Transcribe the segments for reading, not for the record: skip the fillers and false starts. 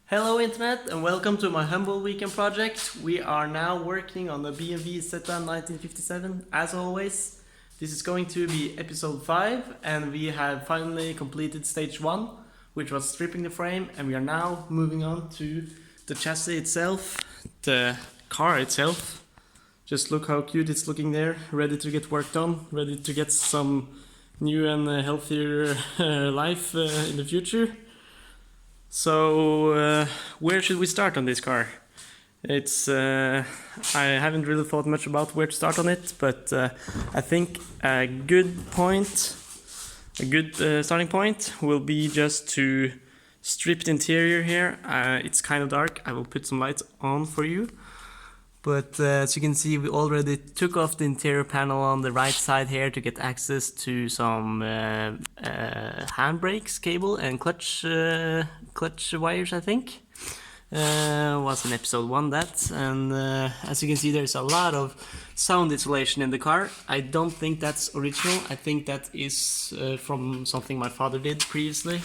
Hello Internet and welcome to my humble weekend project. We are now working on the BMW Isetta 1957 as always. This is going to be episode 5 and we have finally completed stage 1, which was stripping the frame, and we are now moving on to the chassis itself, the car itself. Just look how cute it's looking there, ready to get work done, ready to get some new and healthier life in the future. So, where should we start on this car? I haven't really thought much about where to start on it, but I think a good starting point will be just to strip the interior here. It's kind of dark. I will put some lights on for you. But as you can see, we already took off the interior panel on the right side here to get access to some handbrakes cable and clutch wires, I think. Was in episode 1 that, and as you can see, there's a lot of sound insulation in the car. I don't think that's original. I think that is from something my father did previously.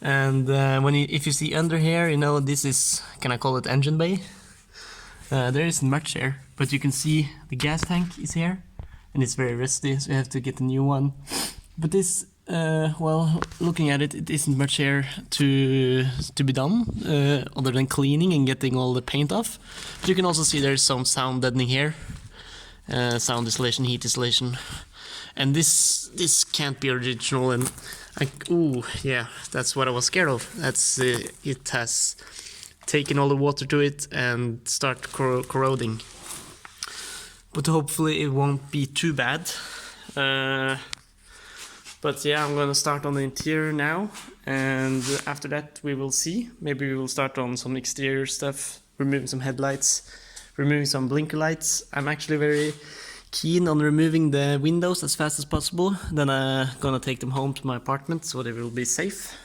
And if you see under here, you know, this is, can I call it engine bay? There isn't much here, but you can see the gas tank is here, and it's very rusty, so you have to get a new one. But this, well, looking at it, it isn't much here to be done, other than cleaning and getting all the paint off. But you can also see there's some sound deadening here, sound insulation, heat insulation, and this can't be original. And ooh, yeah, that's what I was scared of. That's it has taken all the water to it and start corroding. But hopefully it won't be too bad. But yeah, I'm gonna start on the interior now, and after that we will see. Maybe we will start on some exterior stuff, removing some headlights, removing some blinker lights. I'm actually very keen on removing the windows as fast as possible. Then I'm gonna take them home to my apartment so they will be safe,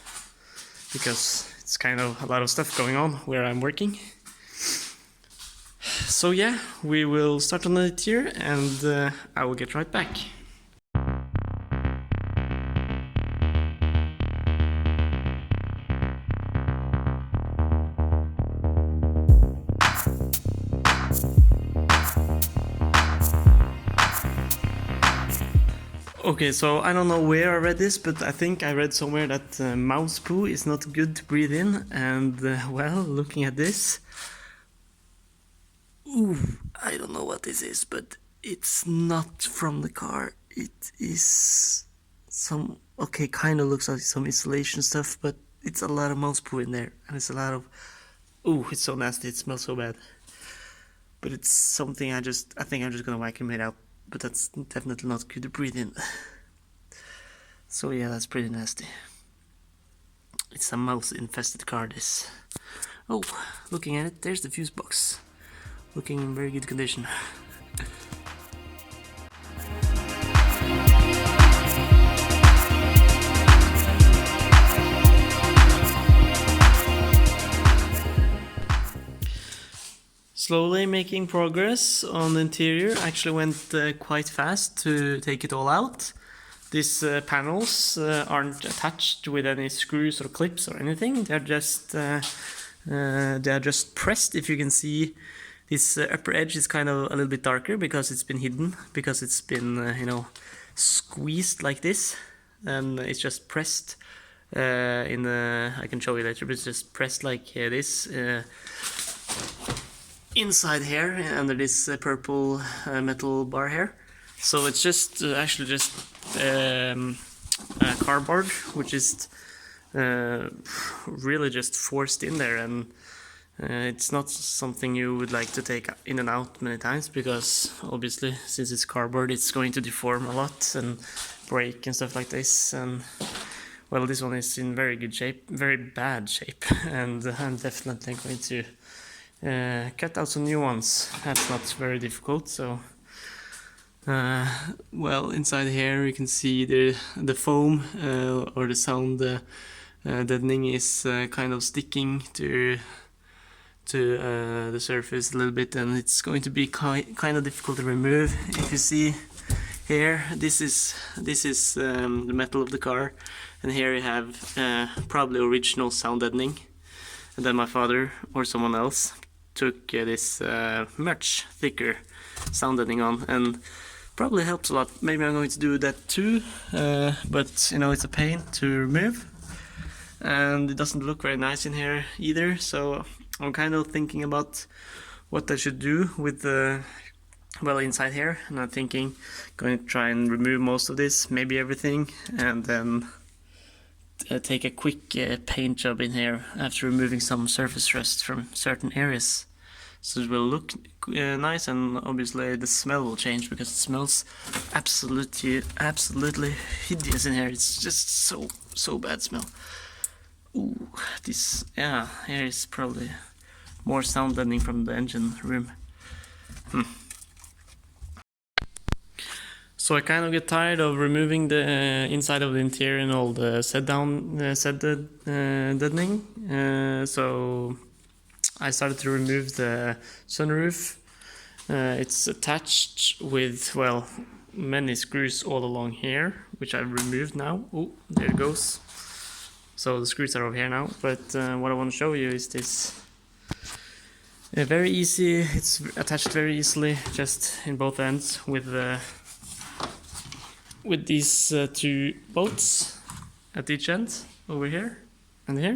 because it's kind of a lot of stuff going on where I'm working. So yeah, we will start on the interior and I will get right back. Okay, so I don't know where I read this, but I think I read somewhere that mouse poo is not good to breathe in, and well, looking at this, ooh, I don't know what this is, but it's not from the car. It is some, okay, kind of looks like some insulation stuff, but it's a lot of mouse poo in there, and it's a lot of, ooh, it's so nasty, it smells so bad. But it's something I think I'm just gonna vacuum it out. But that's definitely not good to breathe in. So yeah, that's pretty nasty. It's a mouse-infested car, this. Oh, looking at it, there's the fuse box. Looking in very good condition. Slowly making progress on the interior. Actually went quite fast to take it all out. These panels aren't attached with any screws or clips or anything. They're just pressed. If you can see, this upper edge is kind of a little bit darker because it's been hidden, because it's been you know, squeezed like this, and it's just pressed in the. I can show you later, but it's just pressed like this. Inside here, under this purple metal bar here. So it's just actually just cardboard, which is really just forced in there, and it's not something you would like to take in and out many times, because obviously since it's cardboard it's going to deform a lot and break and stuff like this. And well, this one is in very good shape, very bad shape, and I'm definitely going to cut out some new ones. That's not very difficult. So well, inside here you can see the foam or the sound deadening is kind of sticking to the surface a little bit, and it's going to be kind of difficult to remove. If you see here, this is the metal of the car, and here you have probably original sound deadening. and then my father or someone else took this much thicker sound deadening on, and probably helps a lot. Maybe I'm going to do that too, but you know, it's a pain to remove, and it doesn't look very nice in here either, so I'm kind of thinking about what I should do with the, well, inside here, and I'm thinking going to try and remove most of this, maybe everything, and then take a quick paint job in here after removing some surface rust from certain areas. So it will look nice, and obviously the smell will change because it smells absolutely hideous in here. It's just so bad smell. Ooh, this, yeah, here is probably more sound deadening from the engine room. So I kind of get tired of removing the inside of the interior and all the deadening. So I started to remove the sunroof. It's attached with, well, many screws all along here, which I've removed now. Oh, there it goes. So the screws are over here now, but what I want to show you is this. Very easy, it's attached very easily, just in both ends with these two bolts at each end, over here and here.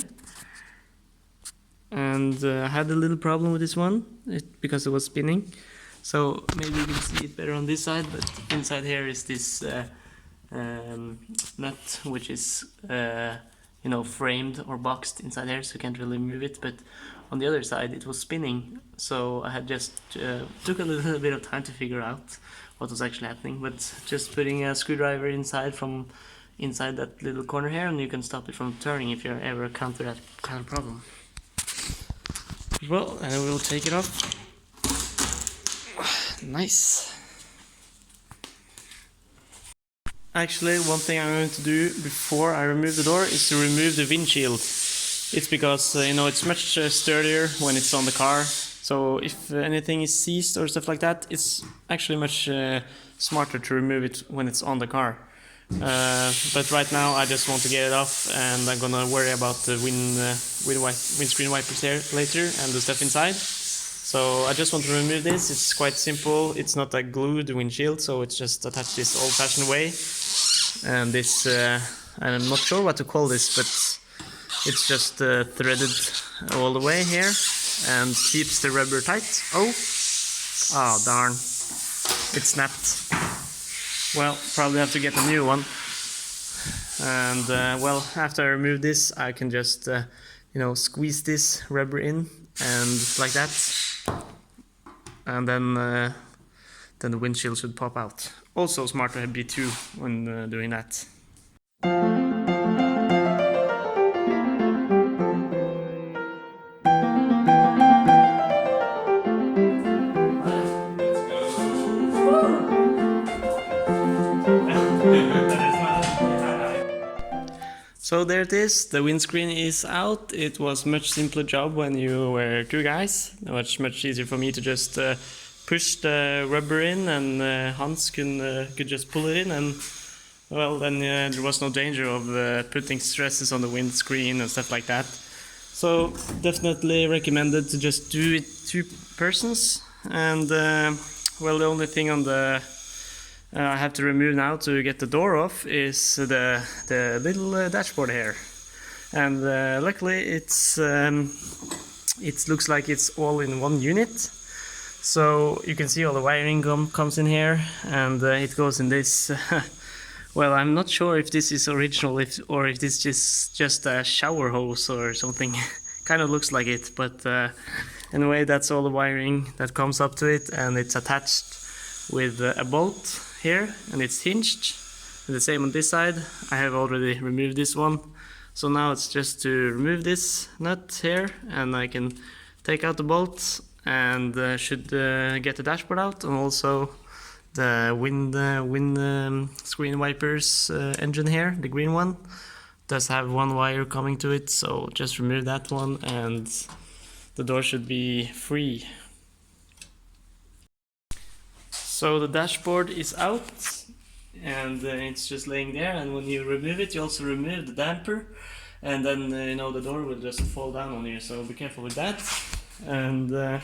And I had a little problem with this one because it was spinning, so maybe you can see it better on this side, but inside here is this nut, which is you know, framed or boxed inside here, so you can't really move it. But on the other side it was spinning, so I had just took a little bit of time to figure out what was actually happening, but just putting a screwdriver inside from inside that little corner here, and you can stop it from turning if you ever encounter that kind of problem. Well, and we'll take it off. Nice. Actually, one thing I'm going to do before I remove the door is to remove the windshield. It's because you know, it's much sturdier when it's on the car. So if anything is seized or stuff like that, it's actually much smarter to remove it when it's on the car. But right now I just want to get it off, and I'm gonna worry about the windscreen wipers here later and the stuff inside. So I just want to remove this. It's quite simple. It's not a glued windshield, so it's just attached this old-fashioned way. And this, I'm not sure what to call this, but it's just threaded all the way here and keeps the rubber tight. Oh darn, it snapped. Well, probably have to get a new one. And well, after I remove this, I can just you know, squeeze this rubber in, and like that, and then the windshield should pop out. Also smart to have B2 when doing that. So there it is, the windscreen is out. It was much simpler job when you were two guys. Much easier for me to just push the rubber in, and Hans could just pull it in, and well, then there was no danger of putting stresses on the windscreen and stuff like that. So definitely recommended to just do it two persons. And well, the only thing on the I have to remove now to get the door off is the little dashboard here, and luckily it's it looks like it's all in one unit, so you can see all the wiring comes in here, and it goes in this well, I'm not sure if this is original or if this is just a shower hose or something. Kind of looks like it, but anyway, that's all the wiring that comes up to it, and it's attached with a bolt here, and it's hinged. And the same on this side. I have already removed this one, so now it's just to remove this nut here, and I can take out the bolts, and should get the dashboard out, and also the wind screen wipers engine here, the green one, does have one wire coming to it, so just remove that one and the door should be free. So the dashboard is out, and it's just laying there, and when you remove it, you also remove the damper, and then you know, the door will just fall down on you, so be careful with that. And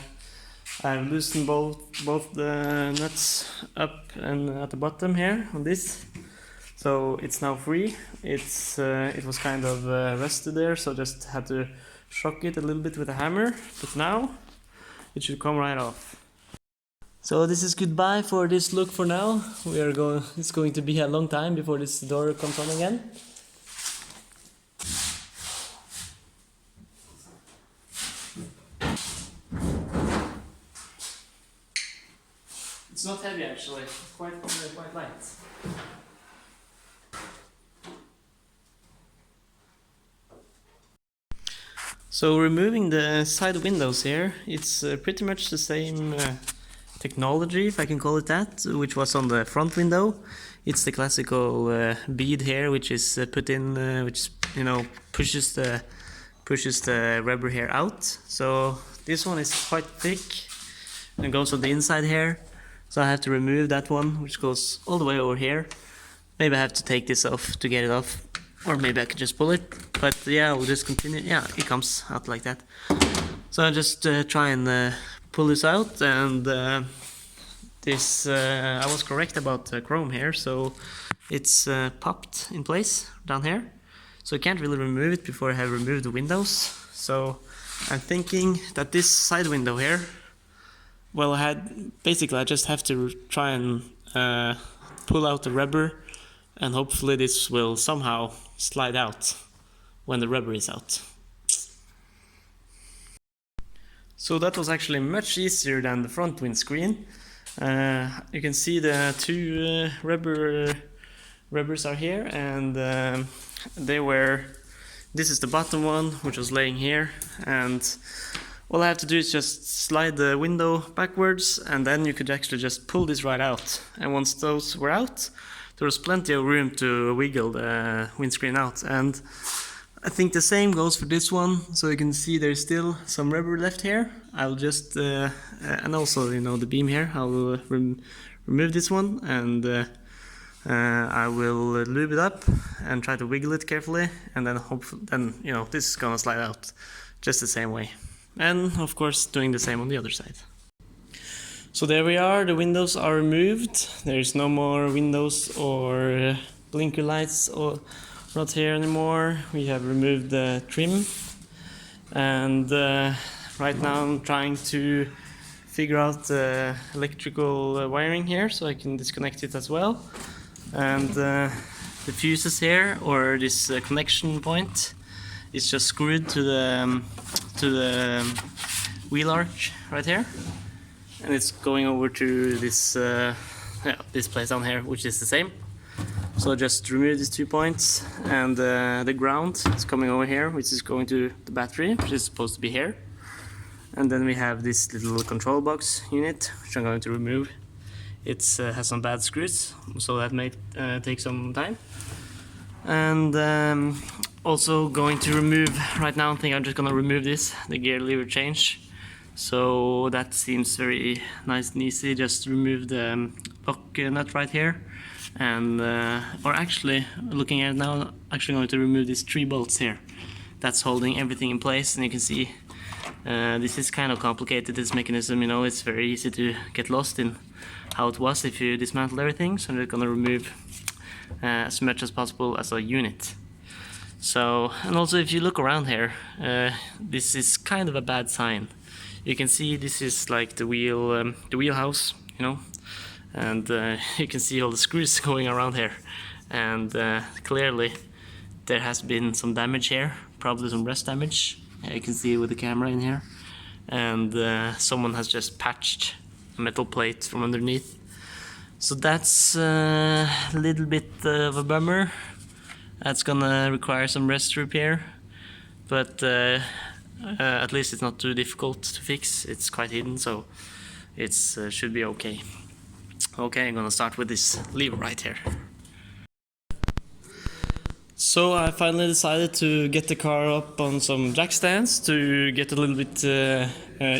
I've loosened both the nuts up and at the bottom here on this, so it's now free. It was kind of rusted there, so just had to shock it a little bit with a hammer, but now it should come right off. So this is goodbye for this look for now. It's going to be a long time before this door comes on again. It's not heavy actually, it's quite light. So removing the side windows here, it's pretty much the same technology, if I can call it that, which was on the front window. It's the classical bead here, which is put in, which pushes the rubber here out. So this one is quite thick and goes on the inside here. So I have to remove that one, which goes all the way over here. Maybe I have to take this off to get it off, or maybe I can just pull it. But yeah, we'll just continue. Yeah, it comes out like that. So I'll just try and pull this out, and this I was correct about the chrome here, so it's popped in place down here. So I can't really remove it before I have removed the windows. So I'm thinking that this side window here, well, I just have to try and pull out the rubber, and hopefully this will somehow slide out when the rubber is out. So that was actually much easier than the front windscreen. You can see the two rubbers are here, and this is the bottom one, which was laying here, and all I have to do is just slide the window backwards, and then you could actually just pull this right out. And once those were out, there was plenty of room to wiggle the windscreen out. And I think the same goes for this one. So you can see there's still some rubber left here. I'll just, and also, the beam here, I'll remove this one, and I will lube it up and try to wiggle it carefully, and then this is gonna slide out just the same way. And of course doing the same on the other side. So there we are, the windows are removed. There's no more windows or blinker lights or not here anymore. We have removed the trim, and right now I'm trying to figure out the electrical wiring here so I can disconnect it as well. And the fuses here, or this connection point, is just screwed to the wheel arch right here, and it's going over to this this place down here, which is the same. So just remove these 2 points, and the ground is coming over here, which is going to the battery, which is supposed to be here. And then we have this little control box unit, which I'm going to remove. It has some bad screws, so that may take some time. And also going to remove, right now I think I'm just going to remove this, the gear lever change. So that seems very nice and easy. Just remove the lock nut right here. And or actually, looking at it now, I'm actually going to remove these 3 bolts here. That's holding everything in place, and you can see this is kind of complicated, this mechanism, it's very easy to get lost in how it was if you dismantle everything. So I'm just gonna remove as much as possible as a unit. So, and also if you look around here, this is kind of a bad sign. You can see this is like the wheelhouse, and you can see all the screws going around here, and clearly there has been some damage here, probably some rust damage. You can see with the camera in here, and someone has just patched a metal plate from underneath. So that's a little bit of a bummer. That's gonna require some rest repair, but at least it's not too difficult to fix. It's quite hidden, so it should be okay. Okay, I'm gonna start with this lever right here. So I finally decided to get the car up on some jack stands to get a little bit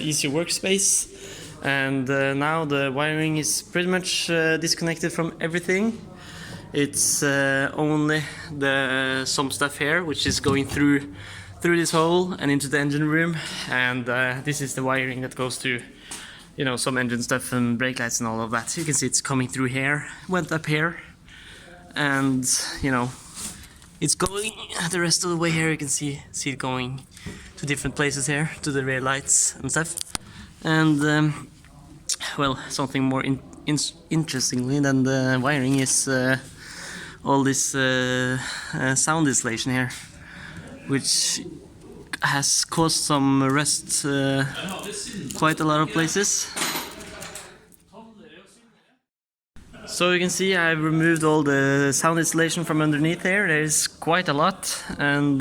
easier workspace. And now the wiring is pretty much disconnected from everything. It's only some stuff here which is going through this hole and into the engine room, and this is the wiring that goes to, you know, some engine stuff and brake lights and all of that. You can see it's coming through here, went up here, and you know, it's going the rest of the way here. You can see it going to different places here, to the rear lights and stuff. And well, something more interestingly than the wiring is all this sound insulation here, which has caused some rust quite a lot of places. So you can see I've removed all the sound insulation from underneath here. There's quite a lot, and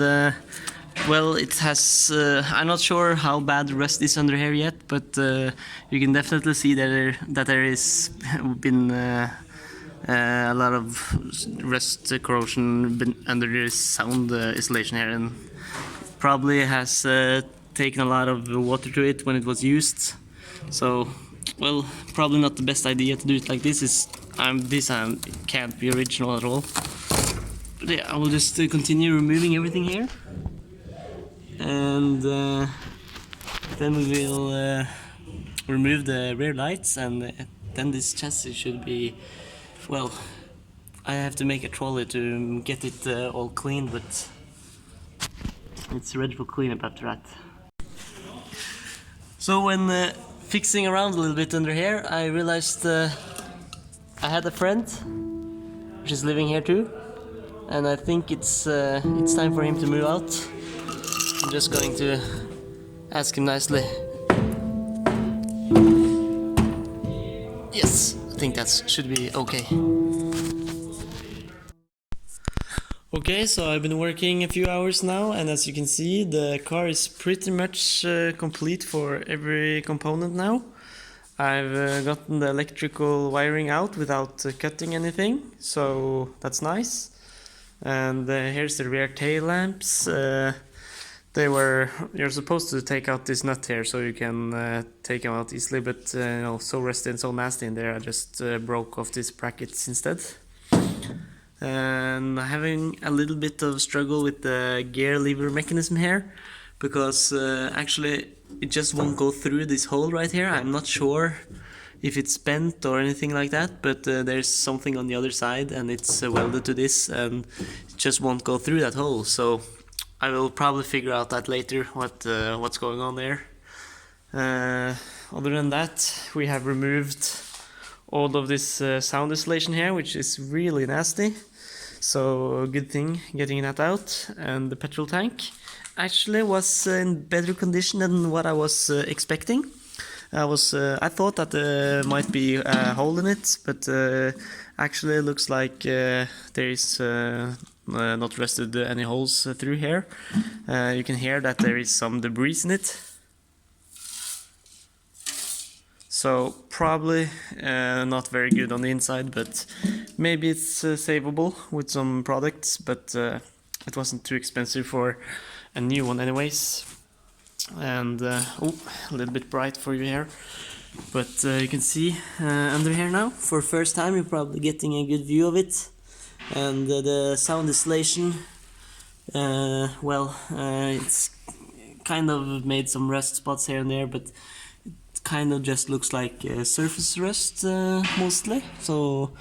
well, it has, I'm not sure how bad the rust is under here yet, but you can definitely see that there is been a lot of rust corrosion under this sound insulation here, and probably has taken a lot of water to it when it was used. So, well, probably not the best idea to do it like this. This can't be original at all. But yeah, I will just continue removing everything here, and then we will remove the rear lights, and then this chassis should be, well, I have to make a trolley to get it all clean, but it's ready for cleanup after that. So when fixing around a little bit under here, I realized I had a friend which is living here too, and I think it's time for him to move out. I'm just going to ask him nicely. Yes, I think that should be okay. Okay, so I've been working a few hours now, and as you can see, the car is pretty much complete for every component now. I've gotten the electrical wiring out without cutting anything, so that's nice. And here's the rear tail lamps. You're supposed to take out this nut here so you can take them out easily, but you know, so rusty and so nasty in there, I just broke off these brackets instead. And I'm having a little bit of struggle with the gear lever mechanism here, because actually it just won't go through this hole right here. I'm not sure if it's bent or anything like that, but there's something on the other side and it's welded to this, and it just won't go through that hole. So I will probably figure out that later, what's going on there. Other than that, we have removed all of this sound insulation here, which is really nasty. So good thing getting that out. And the petrol tank actually was in better condition than what I was expecting. I thought that there might be a hole in it, but actually it looks like there is not rusted any holes through here. You can hear that there is some debris in it. So probably not very good on the inside, but maybe it's savable with some products, but it wasn't too expensive for a new one anyways. And oh, a little bit bright for you here, but you can see under here now. For first time you're probably getting a good view of it. And the sound insulation, well, it's kind of made some rust spots here and there, but kind of just looks like surface rust mostly, so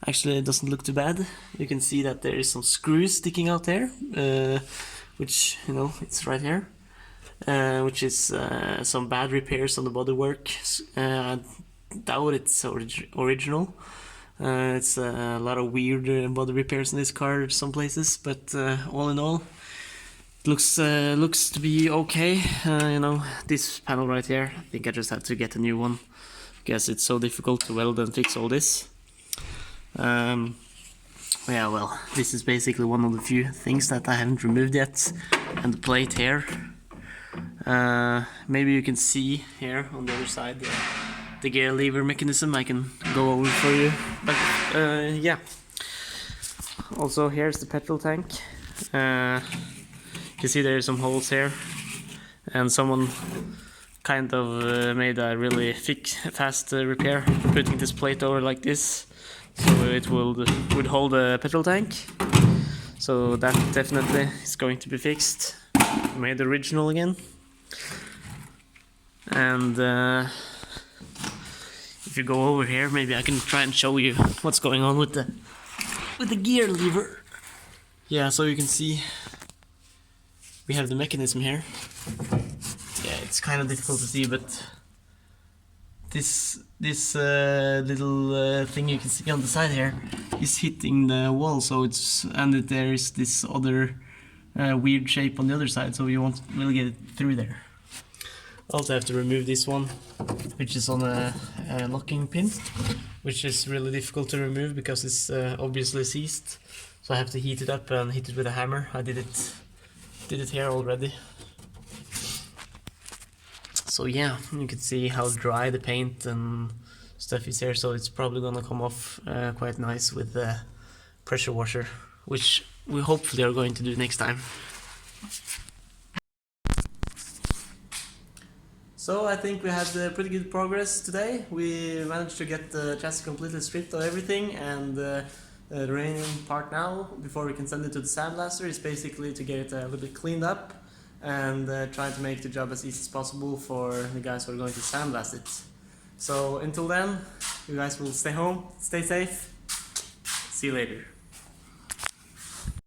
actually it doesn't look too bad. You can see that there is some screws sticking out there, which, you know, it's right here, which is some bad repairs on the bodywork. I doubt it's original. It's a lot of weird body repairs in this car some places, but all in all, looks to be okay. You know, this panel right here, I think I just have to get a new one because it's so difficult to weld and fix all this. Yeah, well, this is basically one of the few things that I haven't removed yet. And the plate here, maybe you can see here on the other side the gear lever mechanism. I can go over for you, but yeah. Also, here's the petrol tank. You can see there are some holes here, and someone kind of made a really fast repair, putting this plate over like this. so it would hold a petrol tank. So that definitely is going to be fixed, made original again. And if you go over here, maybe I can try and show you what's going on with the gear lever. Yeah, so you can see we have the mechanism here. Yeah, it's kind of difficult to see, but this little thing you can see on the side here is hitting the wall, so there is this other weird shape on the other side, so you won't really get it through there. Also have to remove this one, which is on a locking pin, which is really difficult to remove because it's obviously seized. So I have to heat it up and hit it with a hammer. I did it here already. So yeah, you can see how dry the paint and stuff is here, so it's probably gonna come off quite nice with the pressure washer, which we hopefully are going to do next time. So I think we had pretty good progress today. We managed to get the chassis completely stripped of everything, and the remaining part now, before we can send it to the sandblaster, is basically to get it a little bit cleaned up and try to make the job as easy as possible for the guys who are going to sandblast it. So until then, you guys will stay home, stay safe, see you later.